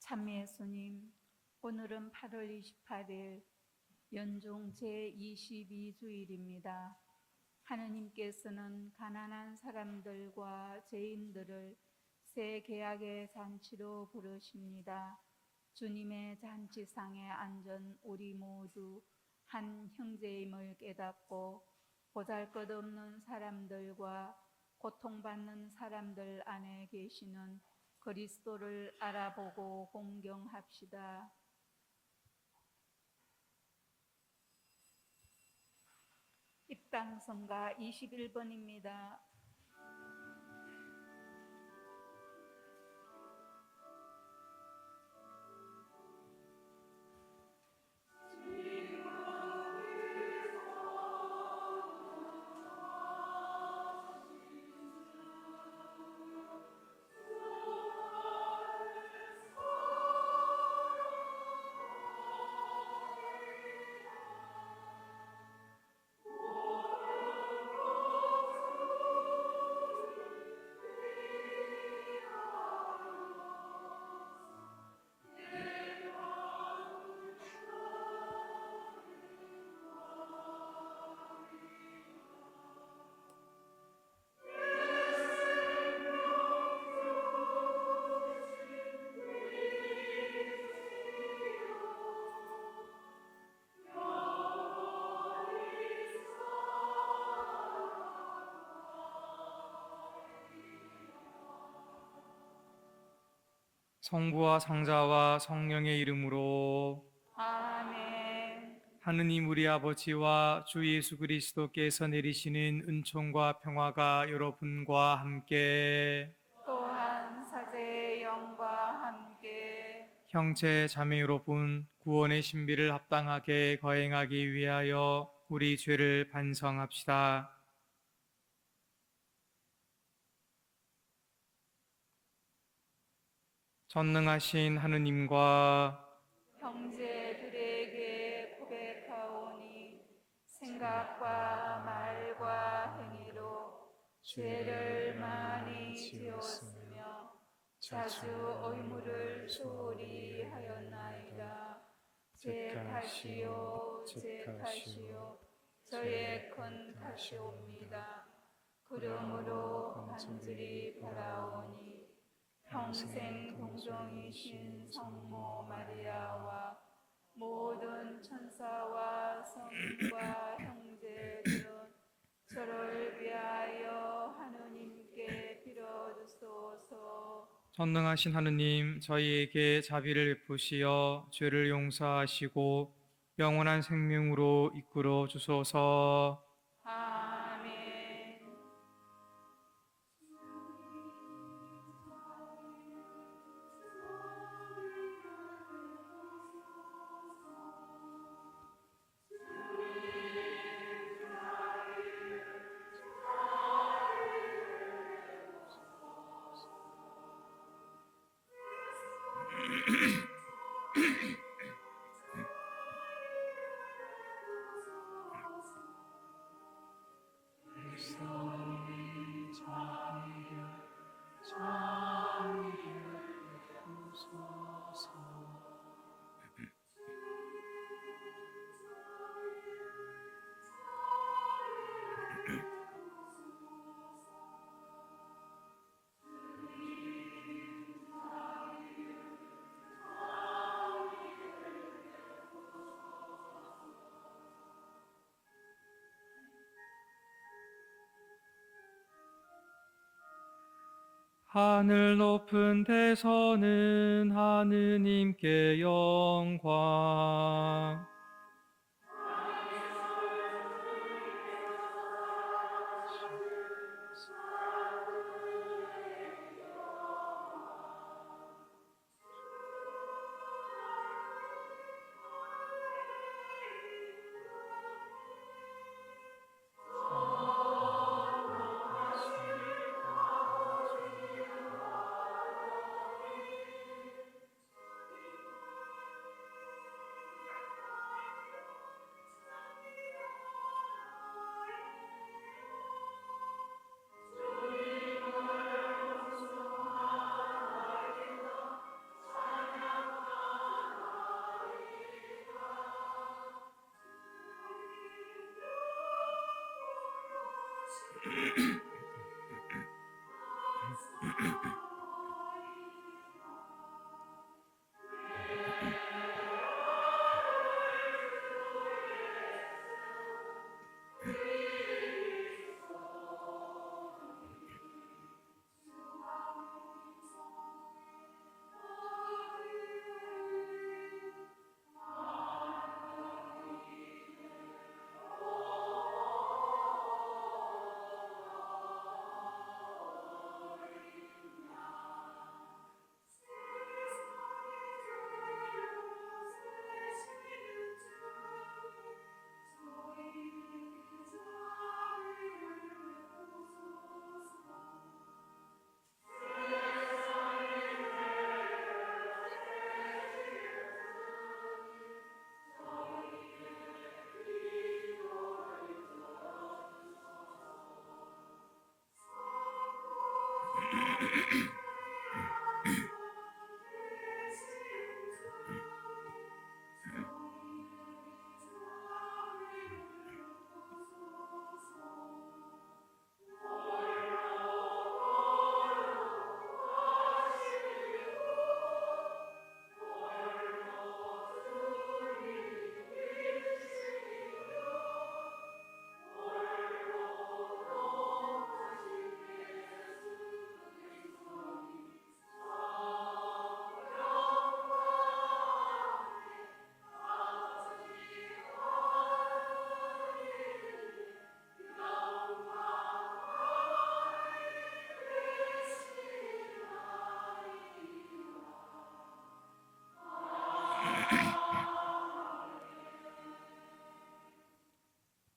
참미 예수님, 오늘은 8월 28일 연중 제22주일입니다. 하느님께서는 가난한 사람들과 죄인들을 새 계약의 잔치로 부르십니다. 주님의 잔치상에 앉은 우리 모두 한 형제임을 깨닫고 보잘것없는 사람들과 고통받는 사람들 안에 계시는 그리스도를 알아보고 공경합시다. 입당성가 21번입니다. 성부와 성자와 성령의 이름으로 아멘. 하느님 우리 아버지와 주 예수 그리스도께서 내리시는 은총과 평화가 여러분과 함께 또한 사제의 영과 함께 형제 자매 여러분 구원의 신비를 합당하게 거행하기 위하여 우리 죄를 반성합시다. 전능하신 하느님과 형제들에게 고백하오니 생각과 말과 행위로 죄를 많이 지었으며 자주 의무를 소홀히 하였나이다. 제 탓이요 제 탓이요 저의 큰 탓이옵니다. 그러므로 간절히 바라오니 평생 동정이신 성모 마리아와 모든 천사와 성인과 형제들은 저를 위하여 하느님께 빌어주소서. 전능하신 하느님 저희에게 자비를 베푸시어 죄를 용서하시고 영원한 생명으로 이끌어 주소서. 아멘. 하늘 높은 데서는 하느님께 영광,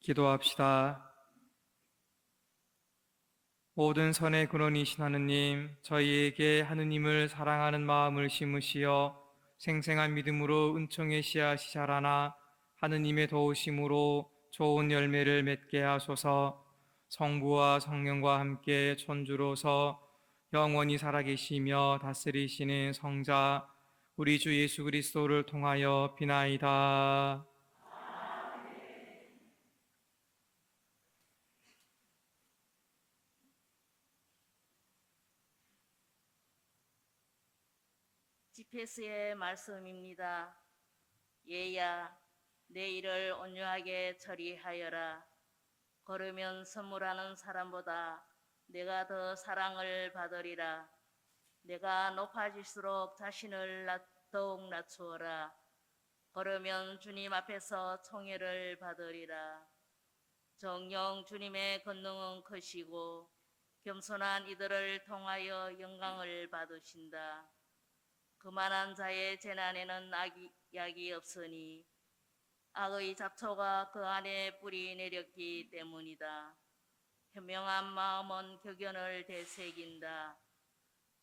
기도합시다. 모든 선의 근원이신 하느님, 저희에게 하느님을 사랑하는 마음을 심으시어 생생한 믿음으로 은총의 씨앗이 자라나 하느님의 도우심으로 좋은 열매를 맺게 하소서. 성부와 성령과 함께 천주로서 영원히 살아계시며 다스리시는 성자 우리 주 예수 그리스도를 통하여 비나이다. 지페스의 말씀입니다. 얘야, 내 일을 온유하게 처리하여라. 걸으면 선물하는 사람보다 내가 더 사랑을 받으리라. 내가 높아질수록 자신을 더욱 낮추어라. 걸으면 주님 앞에서 총애를 받으리라. 정녕 주님의 권능은 크시고 겸손한 이들을 통하여 영광을 받으신다. 그만한 자의 재난에는 약이 없으니 악의 잡초가 그 안에 뿌리 내렸기 때문이다. 현명한 마음은 격연을 되새긴다.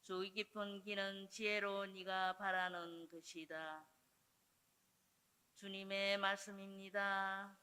주의 깊은 길은 지혜로 네가 바라는 것이다. 주님의 말씀입니다.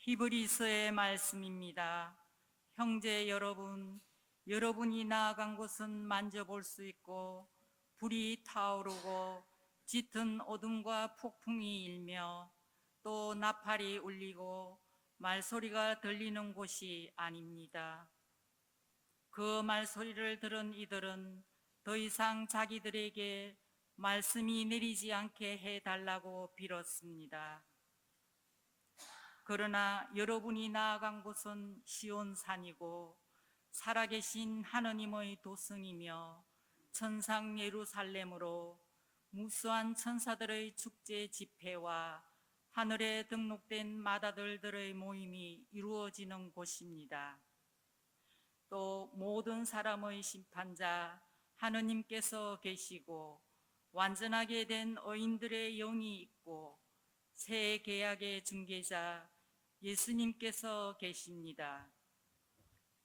히브리서의 말씀입니다. 형제 여러분, 여러분이 나아간 곳은 만져볼 수 있고 불이 타오르고 짙은 어둠과 폭풍이 일며 또 나팔이 울리고 말소리가 들리는 곳이 아닙니다. 그 말소리를 들은 이들은 더 이상 자기들에게 말씀이 내리지 않게 해달라고 빌었습니다. 그러나 여러분이 나아간 곳은 시온산이고 살아계신 하느님의 도성이며 천상 예루살렘으로 무수한 천사들의 축제 집회와 하늘에 등록된 맏아들들의 모임이 이루어지는 곳입니다. 또 모든 사람의 심판자 하느님께서 계시고 완전하게 된 의인들의 영이 있고 새 계약의 중개자 예수님께서 계십니다.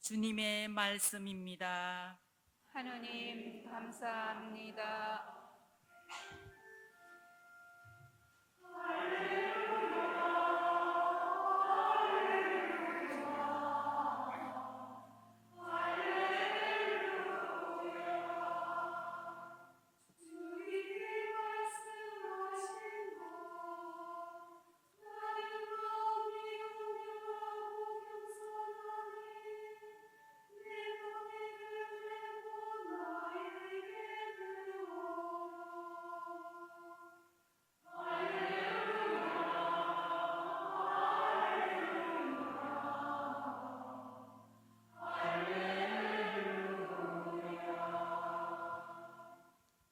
주님의 말씀입니다. 하느님 감사합니다.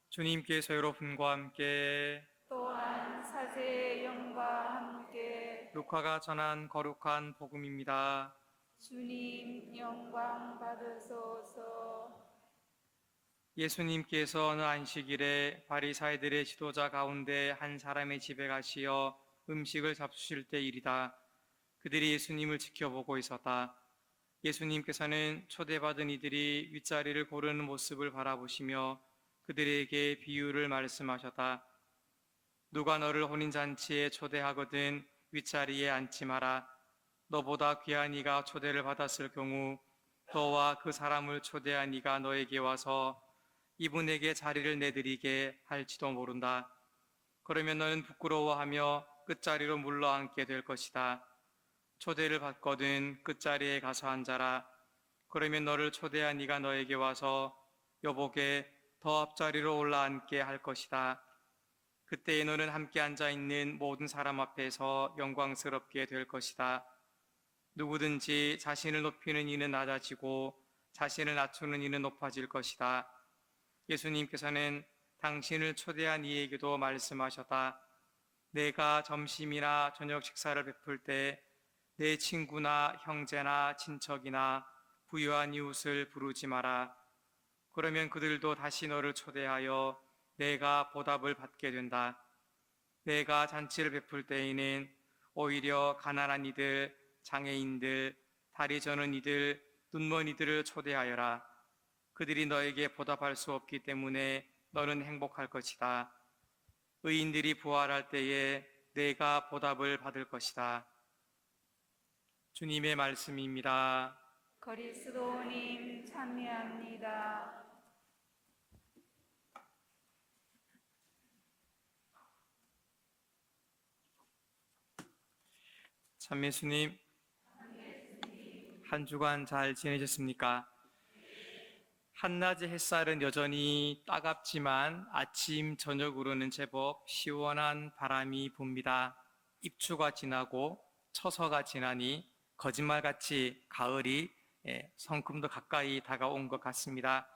주님께서 여러분과 함께 또한 사제의 영과 함께 루카가 전한 거룩한 복음입니다. 주님 영광 받으소서. 예수님께서 어느 안식일에 바리사이들의 지도자 가운데 한 사람의 집에 가시어 음식을 잡수실 때 일이다. 그들이 예수님을 지켜보고 있었다. 예수님께서는 초대받은 이들이 윗자리를 고르는 모습을 바라보시며 그들에게 비유를 말씀하셨다. 누가 너를 혼인잔치에 초대하거든 윗자리에 앉지 마라. 너보다 귀한 이가 초대를 받았을 경우 너와 그 사람을 초대한 이가 너에게 와서 이분에게 자리를 내드리게 할지도 모른다. 그러면 너는 부끄러워하며 끝자리로 물러앉게 될 것이다. 초대를 받거든 끝자리에 가서 앉아라. 그러면 너를 초대한 이가 너에게 와서 여보게 더 앞자리로 올라앉게 할 것이다. 그때에 너는 함께 앉아있는 모든 사람 앞에서 영광스럽게 될 것이다. 누구든지 자신을 높이는 이는 낮아지고 자신을 낮추는 이는 높아질 것이다. 예수님께서는 당신을 초대한 이에게도 말씀하셨다. 내가 점심이나 저녁 식사를 베풀 때 내 친구나 형제나 친척이나 부유한 이웃을 부르지 마라. 그러면 그들도 다시 너를 초대하여 내가 보답을 받게 된다. 내가 잔치를 베풀 때에는 오히려 가난한 이들, 장애인들, 다리 저는 이들, 눈먼 이들을 초대하여라. 그들이 너에게 보답할 수 없기 때문에 너는 행복할 것이다. 의인들이 부활할 때에 내가 보답을 받을 것이다. 주님의 말씀입니다. 그리스도님 참여합니다. 참예수님, 한 주간 잘 지내셨습니까? 한낮의 햇살은 여전히 따갑지만 아침 저녁으로는 제법 시원한 바람이 붑니다. 입추가 지나고 처서가 지나니 거짓말같이 가을이 성큼도 가까이 다가온 것 같습니다.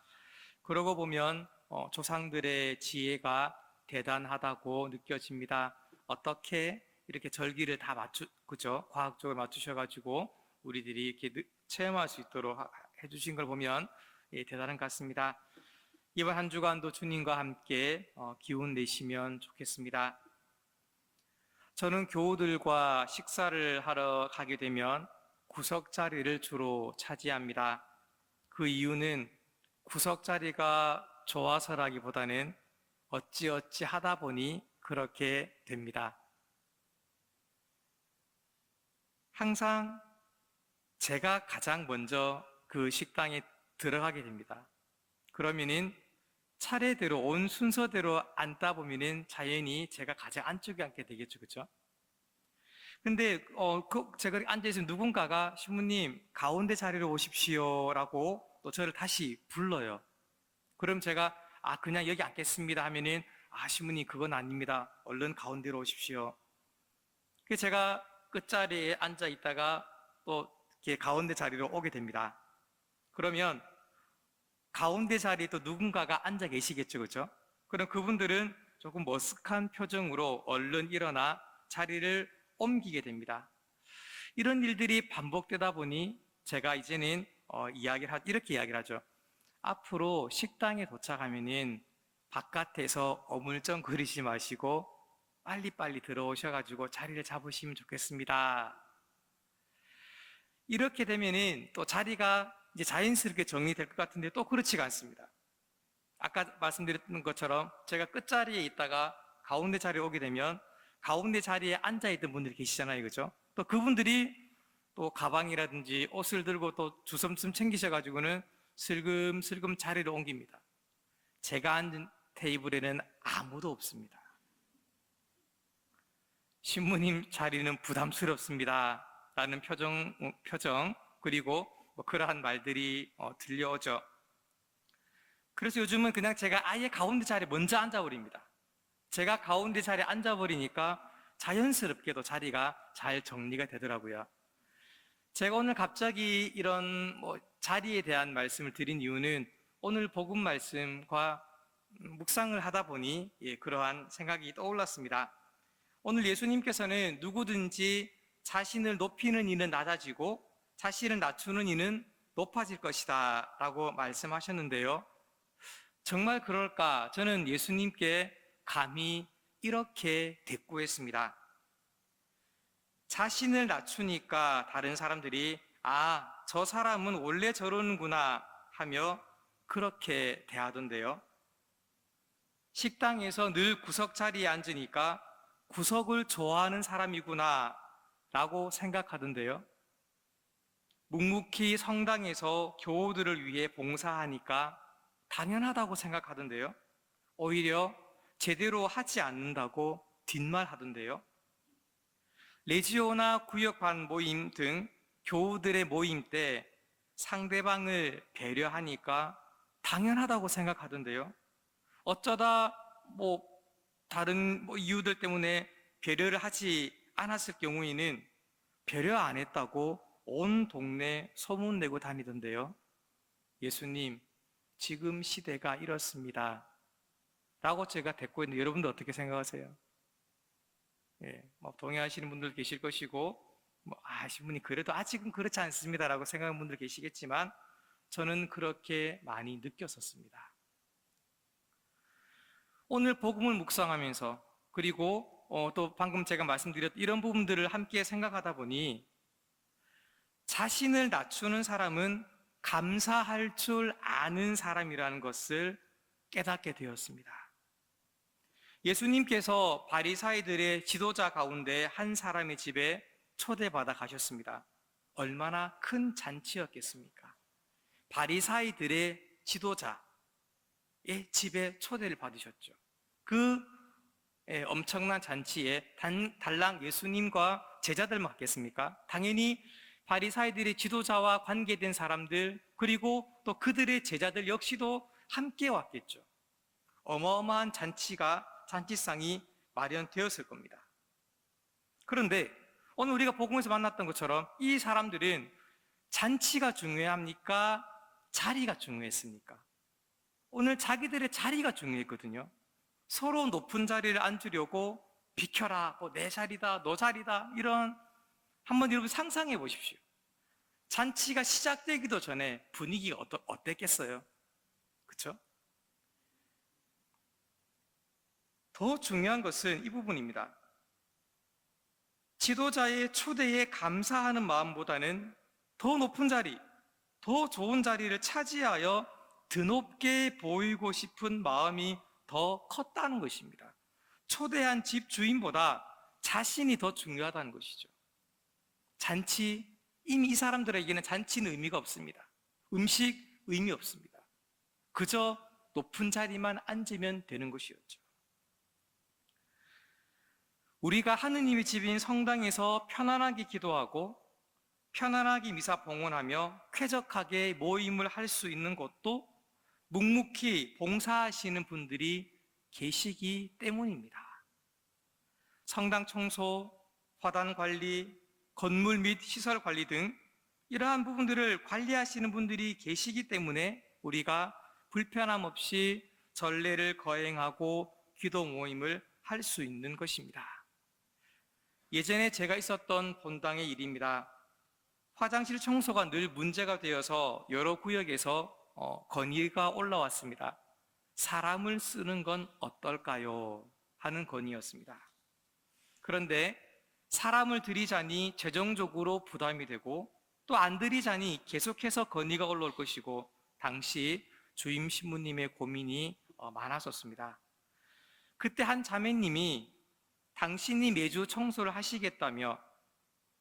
그러고 보면 조상들의 지혜가 대단하다고 느껴집니다. 어떻게 이렇게 절기를 다 그죠? 과학적으로 맞추셔가지고 우리들이 이렇게 체험할 수 있도록 해주신 걸 보면 대단한 것 같습니다. 이번 한 주간도 주님과 함께 기운 내시면 좋겠습니다. 저는 교우들과 식사를 하러 가게 되면 구석 자리를 주로 차지합니다. 그 이유는 구석 자리가 좋아서라기보다는 어찌어찌 하다 보니 그렇게 됩니다. 항상 제가 가장 먼저 그 식당에 들어가게 됩니다. 그러면은 차례대로 온 순서대로 앉다 보면은 자연히 제가 가장 안쪽에 앉게 되겠죠, 그렇죠? 근데 제가 앉아있으면 누군가가 신부님 가운데 자리로 오십시오라고 또 저를 다시 불러요. 그럼 제가 그냥 여기 앉겠습니다 하면은 신부님 그건 아닙니다. 얼른 가운데로 오십시오. 그래서 제가 끝자리에 앉아 있다가 또 이렇게 가운데 자리로 오게 됩니다. 그러면 가운데 자리에 또 누군가가 앉아 계시겠죠, 그렇죠? 그럼 그분들은 조금 머쓱한 표정으로 얼른 일어나 자리를 옮기게 됩니다. 이런 일들이 반복되다 보니 제가 이제는 이렇게 이야기를 하죠. 앞으로 식당에 도착하면은 바깥에서 어물쩡거리지 마시고 빨리빨리 들어오셔가지고 자리를 잡으시면 좋겠습니다. 이렇게 되면은 또 자리가 이제 자연스럽게 정리될 것 같은데 또 그렇지가 않습니다. 아까 말씀드렸던 것처럼 제가 끝자리에 있다가 가운데 자리에 오게 되면 가운데 자리에 앉아있던 분들이 계시잖아요, 그죠? 또 그분들이 또 가방이라든지 옷을 들고 또 주섬쯤 챙기셔가지고는 슬금슬금 자리를 옮깁니다. 제가 앉은 테이블에는 아무도 없습니다. 신부님 자리는 부담스럽습니다 라는 표정 그리고 그러한 말들이 들려오죠. 그래서 요즘은 그냥 제가 아예 가운데 자리에 먼저 앉아버립니다. 제가 가운데 자리에 앉아버리니까 자연스럽게도 자리가 잘 정리가 되더라고요. 제가 오늘 갑자기 이런 자리에 대한 말씀을 드린 이유는 오늘 복음 말씀과 묵상을 하다 보니 그러한 생각이 떠올랐습니다. 오늘 예수님께서는 누구든지 자신을 높이는 이는 낮아지고 자신을 낮추는 이는 높아질 것이다 라고 말씀하셨는데요. 정말 그럴까? 저는 예수님께 감히 이렇게 대꾸했습니다. 자신을 낮추니까 다른 사람들이 저 사람은 원래 저러는구나 하며 그렇게 대하던데요. 식당에서 늘 구석 자리에 앉으니까 구석을 좋아하는 사람이구나 라고 생각하던데요. 묵묵히 성당에서 교우들을 위해 봉사하니까 당연하다고 생각하던데요. 오히려 제대로 하지 않는다고 뒷말하던데요. 레지오나 구역반 모임 등 교우들의 모임 때 상대방을 배려하니까 당연하다고 생각하던데요. 어쩌다 다른 이유들 때문에 배려를 하지 않았을 경우에는 배려 안 했다고 온 동네 소문내고 다니던데요. 예수님, 지금 시대가 이렇습니다 라고 제가 대꾸했는데 여러분들 어떻게 생각하세요? 동의하시는 분들 계실 것이고 신부님 그래도 아직은 그렇지 않습니다 라고 생각하는 분들 계시겠지만 저는 그렇게 많이 느꼈었습니다. 오늘 복음을 묵상하면서 그리고 또 방금 제가 말씀드렸던 이런 부분들을 함께 생각하다 보니 자신을 낮추는 사람은 감사할 줄 아는 사람이라는 것을 깨닫게 되었습니다. 예수님께서 바리사이들의 지도자 가운데 한 사람의 집에 초대받아 가셨습니다. 얼마나 큰 잔치였겠습니까? 바리사이들의 지도자의 집에 초대를 받으셨죠. 그 엄청난 잔치에 달랑 예수님과 제자들만 갔겠습니까? 당연히 바리사이들의 지도자와 관계된 사람들 그리고 또 그들의 제자들 역시도 함께 왔겠죠. 어마어마한 잔치상이 마련되었을 겁니다. 그런데 오늘 우리가 복음에서 만났던 것처럼 이 사람들은 잔치가 중요합니까? 자리가 중요했습니까? 오늘 자기들의 자리가 중요했거든요. 서로 높은 자리를 앉으려고 비켜라, 내 자리다, 너 자리다 이런 한번 여러분 상상해 보십시오. 잔치가 시작되기도 전에 분위기가 어땠겠어요? 그렇죠? 더 중요한 것은 이 부분입니다. 지도자의 초대에 감사하는 마음보다는 더 높은 자리, 더 좋은 자리를 차지하여 드높게 보이고 싶은 마음이 더 컸다는 것입니다. 초대한 집 주인보다 자신이 더 중요하다는 것이죠. 잔치, 이미 이 사람들에게는 잔치는 의미가 없습니다. 음식 의미 없습니다. 그저 높은 자리만 앉으면 되는 것이었죠. 우리가 하느님의 집인 성당에서 편안하게 기도하고 편안하게 미사 봉헌하며 쾌적하게 모임을 할 수 있는 곳도 묵묵히 봉사하시는 분들이 계시기 때문입니다. 성당 청소, 화단 관리, 건물 및 시설 관리 등 이러한 부분들을 관리하시는 분들이 계시기 때문에 우리가 불편함 없이 전례를 거행하고 기도 모임을 할 수 있는 것입니다. 예전에 제가 있었던 본당의 일입니다. 화장실 청소가 늘 문제가 되어서 여러 구역에서 건의가 올라왔습니다. 사람을 쓰는 건 어떨까요? 하는 건의였습니다. 그런데 사람을 들이자니 재정적으로 부담이 되고 또 안 들이자니 계속해서 건의가 올라올 것이고 당시 주임 신부님의 고민이 많았었습니다. 그때 한 자매님이 당신이 매주 청소를 하시겠다며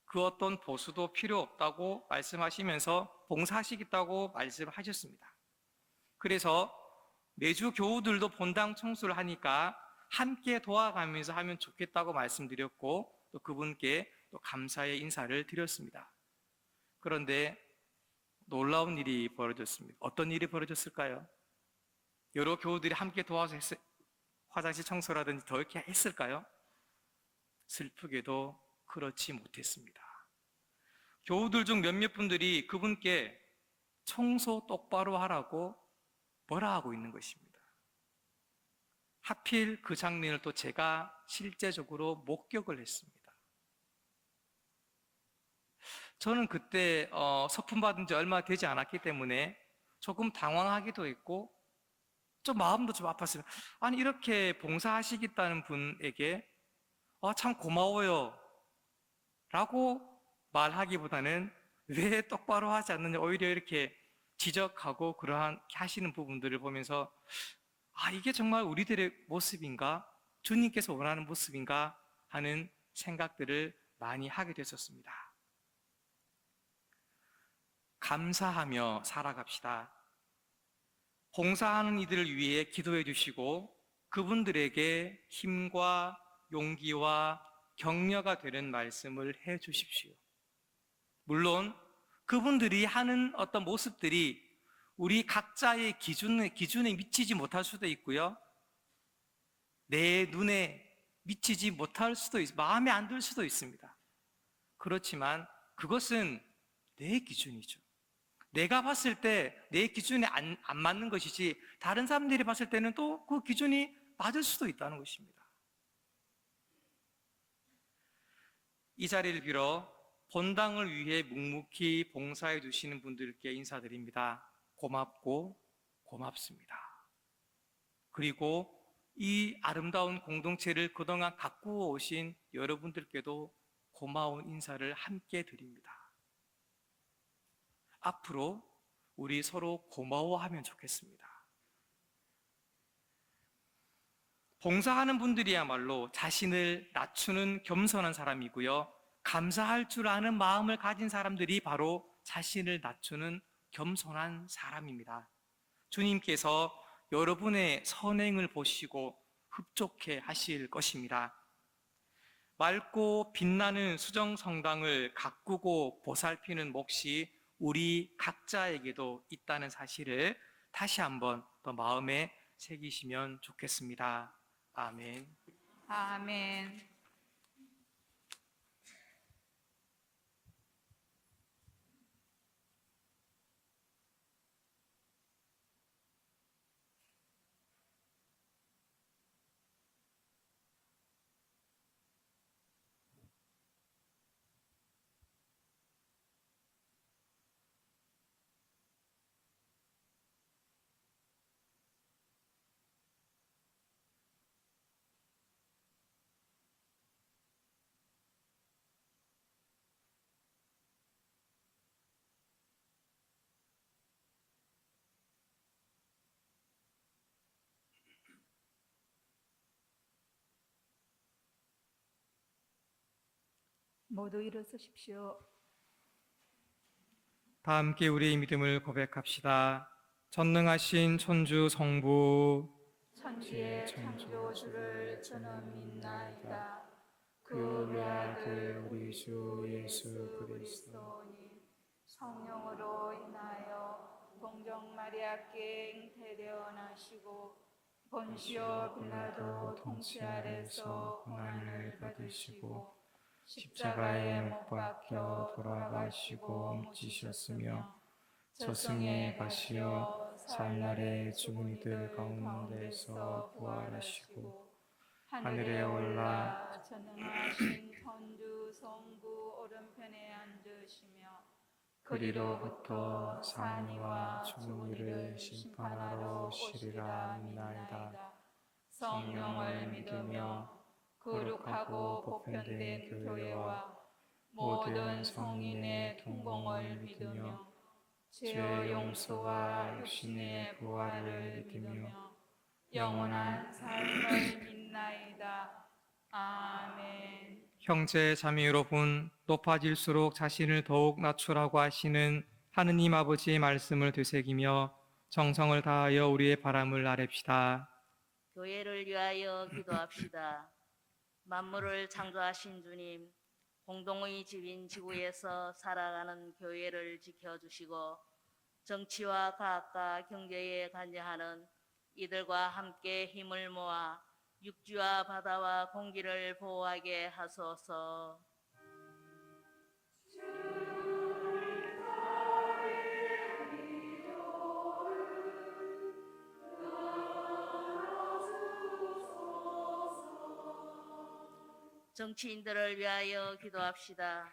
그 어떤 보수도 필요 없다고 말씀하시면서 봉사하시겠다고 말씀을 하셨습니다. 그래서 매주 교우들도 본당 청소를 하니까 함께 도와가면서 하면 좋겠다고 말씀드렸고 또 그분께 또 감사의 인사를 드렸습니다. 그런데 놀라운 일이 벌어졌습니다. 어떤 일이 벌어졌을까요? 여러 교우들이 함께 도와서 화장실 청소라든지 더 이렇게 했을까요? 슬프게도 그렇지 못했습니다. 교우들 중 몇몇 분들이 그분께 청소 똑바로 하라고 뭐라 하고 있는 것입니다. 하필 그 장면을 또 제가 실제적으로 목격을 했습니다. 저는 그때 서품 받은 지 얼마 되지 않았기 때문에 조금 당황하기도 했고 좀 마음도 좀 아팠어요. 아니 이렇게 봉사하시겠다는 분에게 참 고마워요 라고 말하기보다는 왜 똑바로 하지 않느냐 오히려 이렇게 지적하고 그러한 하시는 부분들을 보면서 이게 정말 우리들의 모습인가? 주님께서 원하는 모습인가? 하는 생각들을 많이 하게 됐었습니다. 감사하며 살아갑시다. 봉사하는 이들을 위해 기도해 주시고 그분들에게 힘과 용기와 격려가 되는 말씀을 해 주십시오. 물론 그분들이 하는 어떤 모습들이 우리 각자의 기준에 미치지 못할 수도 있고요. 내 눈에 미치지 못할 수도 있고 마음에 안 들 수도 있습니다. 그렇지만 그것은 내 기준이죠. 내가 봤을 때 내 기준에 안 맞는 것이지 다른 사람들이 봤을 때는 또 그 기준이 맞을 수도 있다는 것입니다. 이 자리를 빌어 본당을 위해 묵묵히 봉사해 주시는 분들께 인사드립니다. 고맙고 고맙습니다. 그리고 이 아름다운 공동체를 그동안 가꾸어 오신 여러분들께도 고마운 인사를 함께 드립니다. 앞으로 우리 서로 고마워하면 좋겠습니다. 봉사하는 분들이야말로 자신을 낮추는 겸손한 사람이고요. 감사할 줄 아는 마음을 가진 사람들이 바로 자신을 낮추는 겸손한 사람입니다. 주님께서 여러분의 선행을 보시고 흡족해 하실 것입니다. 맑고 빛나는 수정성당을 가꾸고 보살피는 몫이 우리 각자에게도 있다는 사실을 다시 한번 더 마음에 새기시면 좋겠습니다. 아멘. 아멘. 모두 일어서십시오. 다 함께 우리의 믿음을 고백합시다. 전능하신 천주 성부 천지의 창조주를 저는 믿나이다. 그 외아들 우리 주 예수 그리스도니 성령으로 인하여 동정 마리아께 잉태되어 나시고 본시오 빌라도 통치 아래서 고난을 받으시고 십자가에 못 박혀 돌아가시고 묻히셨으며 저승에 가시어 사흘날에 죽은 이들 가운데서 부활하시고 하늘에 올라 전능하신 천주 성부 오른편에 앉으시며 그리로부터 산이와 죽은 이를 심판하러 오시리라 믿나이다. 성령을 믿으며 거룩하고 보편된 교회와 모든 성인의 통공을 믿으며 죄의 용서와 육신의 부활을 믿으며 영원한 삶을 믿나이다. 아멘. 형제 자매 여러분, 높아질수록 자신을 더욱 낮추라고 하시는 하느님 아버지의 말씀을 되새기며 정성을 다하여 우리의 바람을 아뢰시다. 교회를 위하여 기도합시다. 만물을 창조하신 주님, 공동의 집인 지구에서 살아가는 교회를 지켜주시고 정치와 과학과 경제에 관여하는 이들과 함께 힘을 모아 육지와 바다와 공기를 보호하게 하소서. 정치인들을 위하여 기도합시다.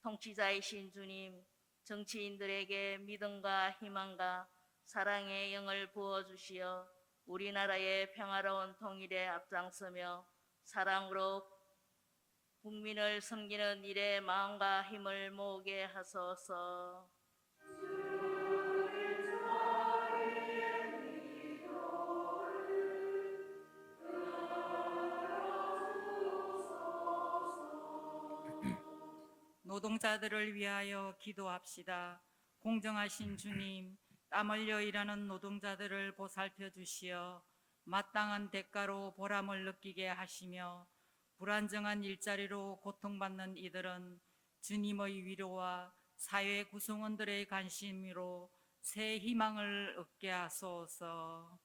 통치자이신 주님, 정치인들에게 믿음과 희망과 사랑의 영을 부어주시어 우리나라의 평화로운 통일에 앞장서며 사랑으로 국민을 섬기는 일에 마음과 힘을 모으게 하소서. 노동자들을 위하여 기도합시다. 공정하신 주님, 땀 흘려 일하는 노동자들을 보살펴 주시어 마땅한 대가로 보람을 느끼게 하시며 불안정한 일자리로 고통받는 이들은 주님의 위로와 사회 구성원들의 관심으로 새 희망을 얻게 하소서.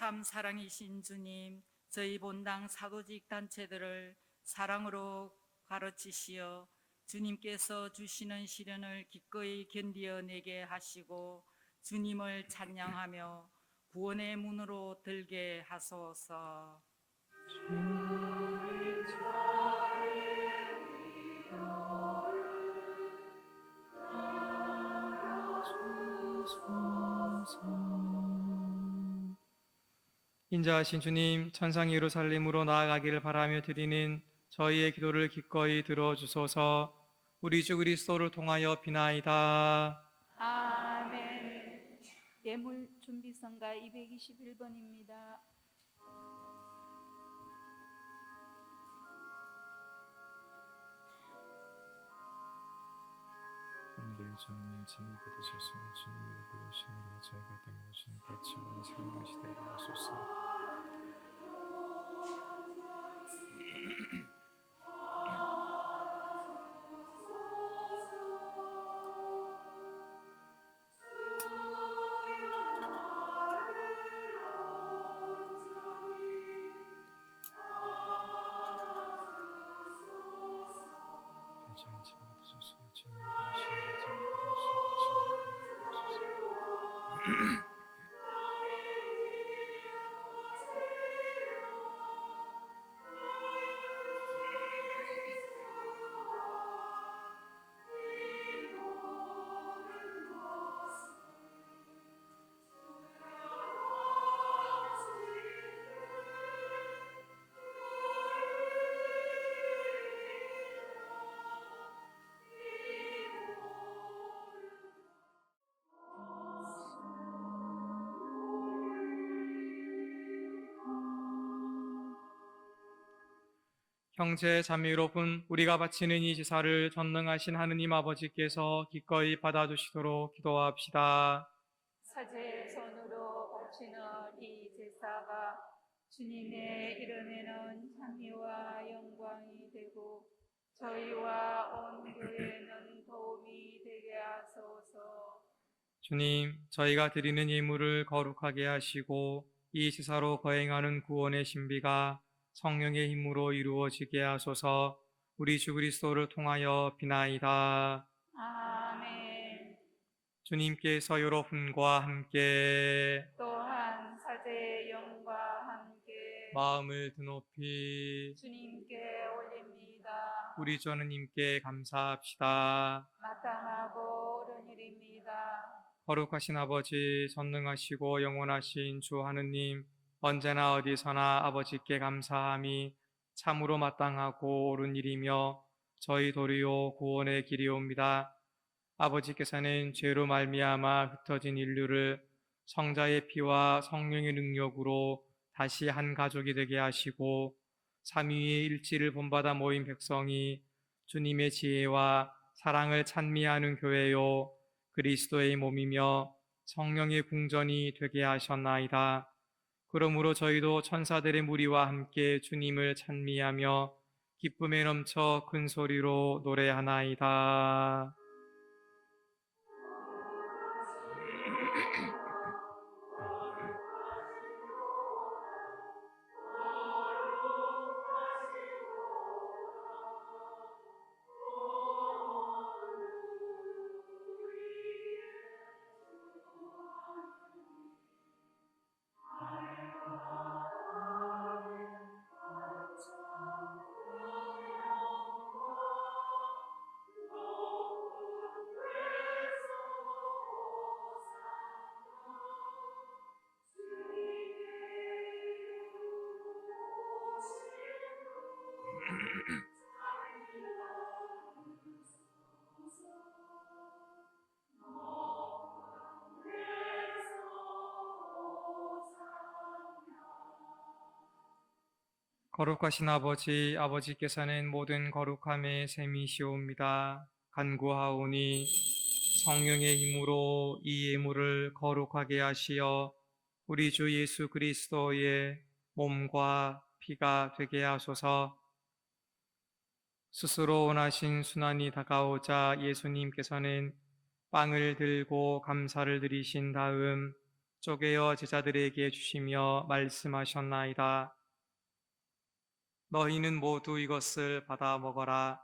참 사랑이신 주님, 저희 본당 사도직 단체들을 사랑으로 가르치시어 주님께서 주시는 시련을 기꺼이 견디어내게 하시고 주님을 찬양하며 구원의 문으로 들게 하소서. 인자하신 주님, 천상 예루살렘으로 나아가기를 바라며 드리는 저희의 기도를 기꺼이 들어주소서. 우리 주 그리스도를 통하여 비나이다. 아멘. 예물 준비성가 221번입니다. 오늘의 주님의 짐을 받으셨으니 주님의 부르심으로 저희가 된 모든 같이 오늘 사용하시되 하소서. 저희 짐을 받으셨으니 주님의 부르심으로 저희가 된 모든 같이 형제 자매로분 우리가 바치는 이 제사를 전능하신 하느님 아버지께서 기꺼이 받아주시도록 기도합시다. 사제의 손으로 바치는 이 제사가 주님의 이름에는 찬미와 영광이 되고 저희와 온 교회는 도움이 되게 하소서. 주님, 저희가 드리는 예물을 거룩하게 하시고 이 제사로 거행하는 구원의 신비가 성령의 힘으로 이루어지게 하소서. 우리 주 그리스도를 통하여 비나이다. 아멘. 주님께서 여러분과 함께 또한 사제의 영과 함께 마음을 드높이 주님께 올립니다. 우리 주 하느님께 감사합시다. 마땅하고 옳은 일입니다. 거룩하신 아버지, 전능하시고 영원하신 주 하느님, 언제나 어디서나 아버지께 감사함이 참으로 마땅하고 옳은 일이며 저희 도리요 구원의 길이옵니다. 아버지께서는 죄로 말미암아 흩어진 인류를 성자의 피와 성령의 능력으로 다시 한 가족이 되게 하시고 삼위의 일치를 본받아 모인 백성이 주님의 지혜와 사랑을 찬미하는 교회요 그리스도의 몸이며 성령의 궁전이 되게 하셨나이다. 그러므로 저희도 천사들의 무리와 함께 주님을 찬미하며 기쁨에 넘쳐 큰 소리로 노래하나이다. 거룩하신 아버지, 아버지께서는 모든 거룩함의 셈이시옵니다. 간구하오니 성령의 힘으로 이 예물을 거룩하게 하시어 우리 주 예수 그리스도의 몸과 피가 되게 하소서. 스스로 원하신 순환이 다가오자 예수님께서는 빵을 들고 감사를 드리신 다음 쪼개어 제자들에게 주시며 말씀하셨나이다. 너희는 모두 이것을 받아 먹어라.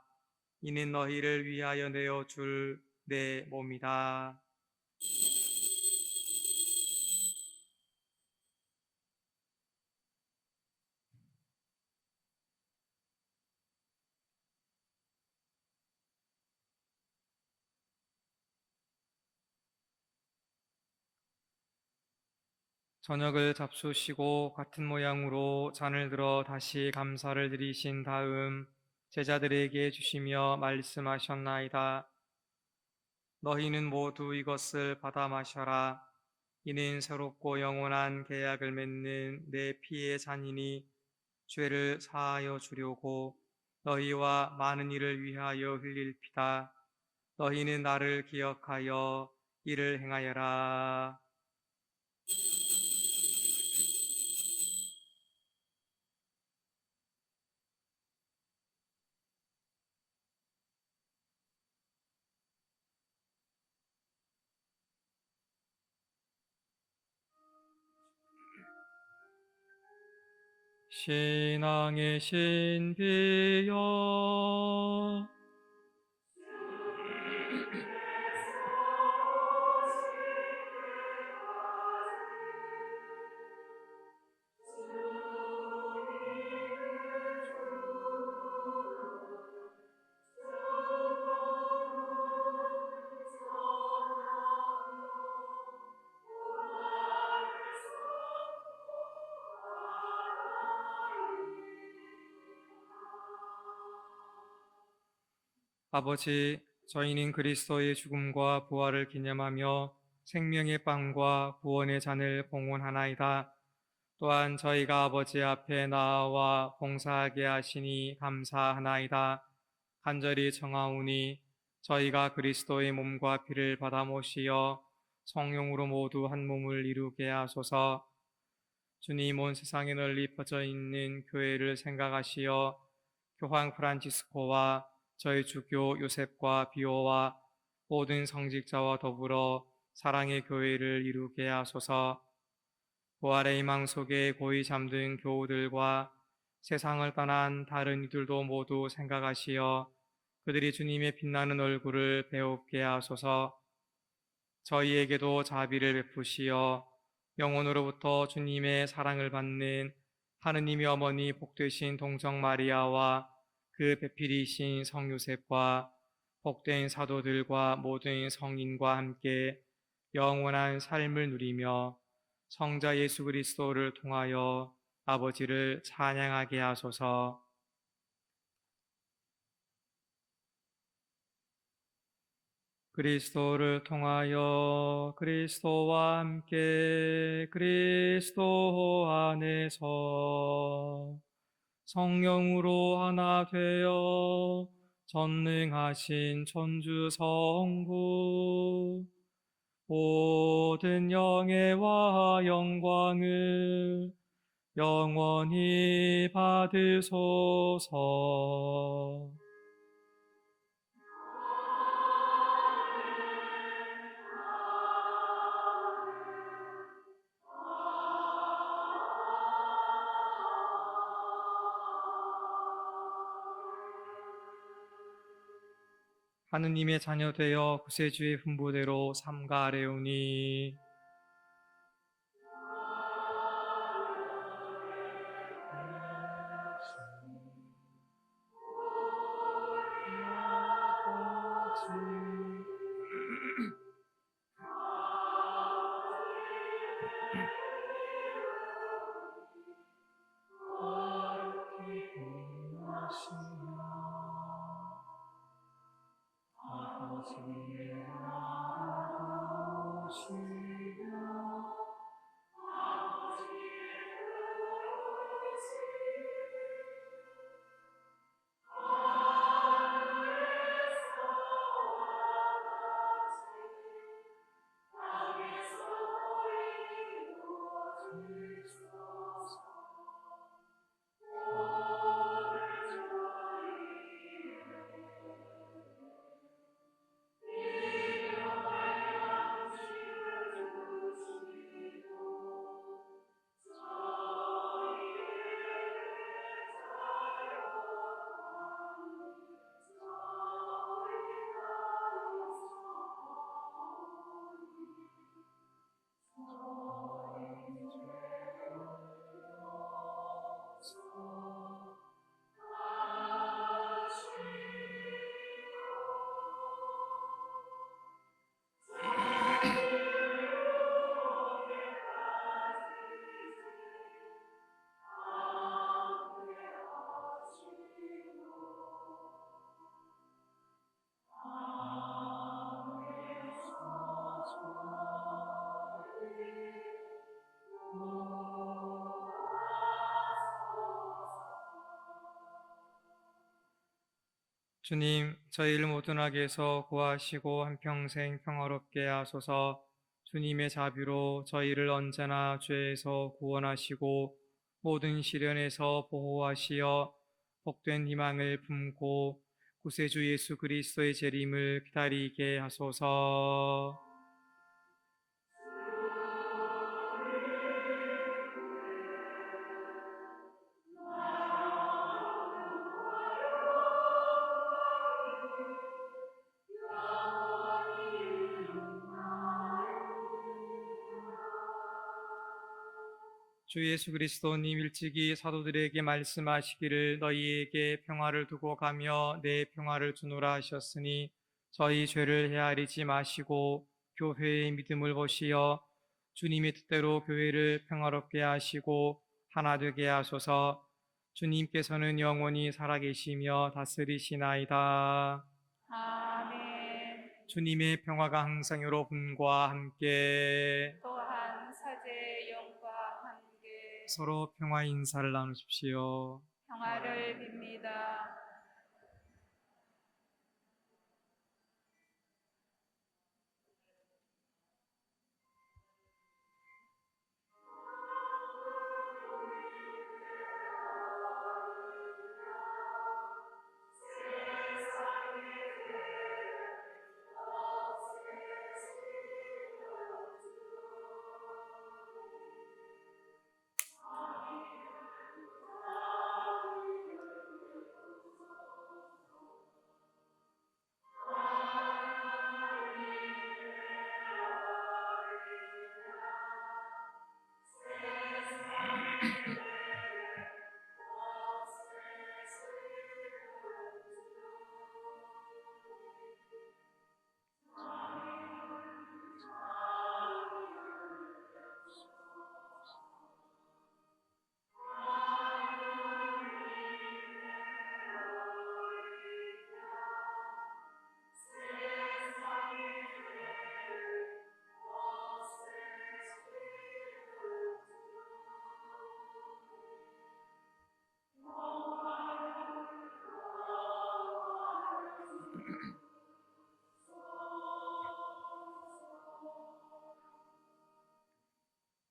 이는 너희를 위하여 내어 줄 내 몸이다. 저녁을 잡수시고 같은 모양으로 잔을 들어 다시 감사를 드리신 다음 제자들에게 주시며 말씀하셨나이다. 너희는 모두 이것을 받아 마셔라. 이는 새롭고 영원한 계약을 맺는 내 피의 잔이니 죄를 사하여 주려고 너희와 많은 이를 위하여 흘릴 피다. 너희는 나를 기억하여 이를 행하여라. 신앙의 신비여 아버지, 저희는 그리스도의 죽음과 부활을 기념하며 생명의 빵과 구원의 잔을 봉헌하나이다. 또한 저희가 아버지 앞에 나와 봉사하게 하시니 감사하나이다. 간절히 청하오니 저희가 그리스도의 몸과 피를 받아 모시어 성령으로 모두 한 몸을 이루게 하소서. 주님, 온 세상에 널리 퍼져 있는 교회를 생각하시어 교황 프란치스코와 저희 주교 요셉과 비오와 모든 성직자와 더불어 사랑의 교회를 이루게 하소서. 부활의 희망 속에 고이 잠든 교우들과 세상을 떠난 다른 이들도 모두 생각하시어 그들이 주님의 빛나는 얼굴을 배웁게 하소서. 저희에게도 자비를 베푸시어 영혼으로부터 주님의 사랑을 받는 하느님의 어머니 복되신 동정 마리아와 그 배필이신 성 요셉과 복된 사도들과 모든 성인과 함께 영원한 삶을 누리며 성자 예수 그리스도를 통하여 아버지를 찬양하게 하소서. 그리스도를 통하여 그리스도와 함께 그리스도 안에서 성령으로 하나 되어 전능하신 천주 성부 모든 영예와 영광을 영원히 받으소서. 하느님의 자녀 되어 구세주의 분부대로 삼가하려니 주님, 저희를 모든 악에서 구하시고 한평생 평화롭게 하소서. 주님의 자비로 저희를 언제나 죄에서 구원하시고 모든 시련에서 보호하시어 복된 희망을 품고 구세주 예수 그리스도의 재림을 기다리게 하소서. 주 예수 그리스도님 일찍이 사도들에게 말씀하시기를 너희에게 평화를 두고 가며 내 평화를 주노라 하셨으니 저희 죄를 헤아리지 마시고 교회의 믿음을 보시어 주님의 뜻대로 교회를 평화롭게 하시고 하나 되게 하소서. 주님께서는 영원히 살아계시며 다스리시나이다. 아멘. 주님의 평화가 항상 여러분과 함께 또한 사제의 영과 함께 서로 평화 인사를 나누십시오. 평화를 빕니다.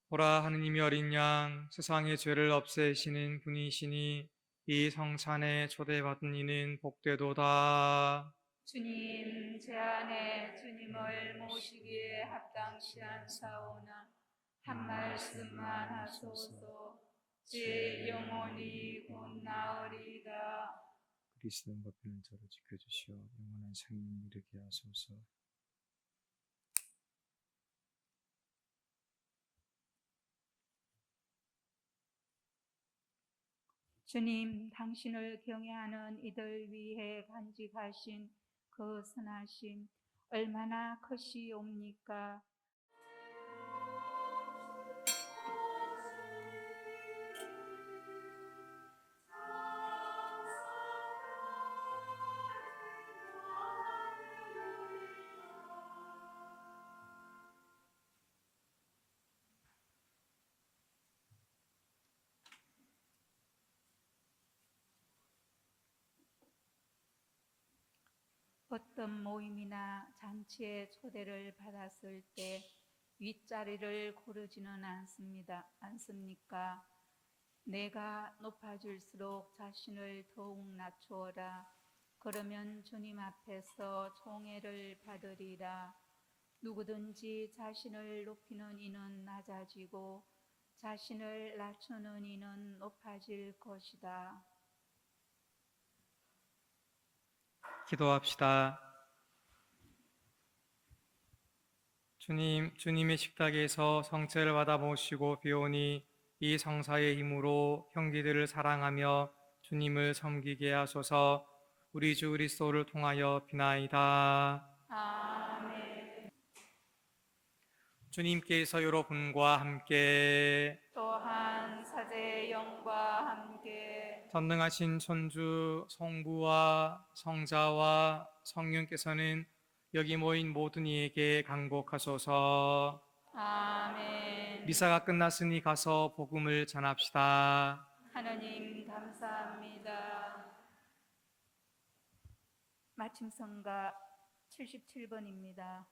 보라, 하느님이 어린 양 세상의 죄를 없애시는 분이시니 이 성찬에 초대받은 이는 복되도다. 주님, 제 안에 주님을 모시기에 합당치 않사오나 한 말씀만 하소서. 제 영혼이 곧 나으리다. 그리스도인과 피는 저를 지켜주시어 영원한 생명 이르게 하소서. 주님, 당신을 경외하는 이들 위해 간직하신 그 선하심 얼마나 크시옵니까? 어떤 모임이나 잔치에 초대를 받았을 때 윗자리를 고르지는 않습니까? 내가 높아질수록 자신을 더욱 낮추어라. 그러면 주님 앞에서 총애를 받으리라. 누구든지 자신을 높이는 이는 낮아지고 자신을 낮추는 이는 높아질 것이다. 기도합시다. 주님의 식탁에서 성체를 받아 모시고 배우니 이 성사의 힘으로 형제들을 사랑하며 주님을 섬기게 하소서. 우리 주 그리스도를 통하여 비나이다. 아멘. 주님께서 여러분과 함께 또한 사제의 영과 함께 전능하신 천주 성부와 성자와 성령께서는 여기 모인 모든 이에게 강복하소서. 아멘. 미사가 끝났으니 가서 복음을 전합시다. 하나님 감사합니다. 마침성가 77번입니다.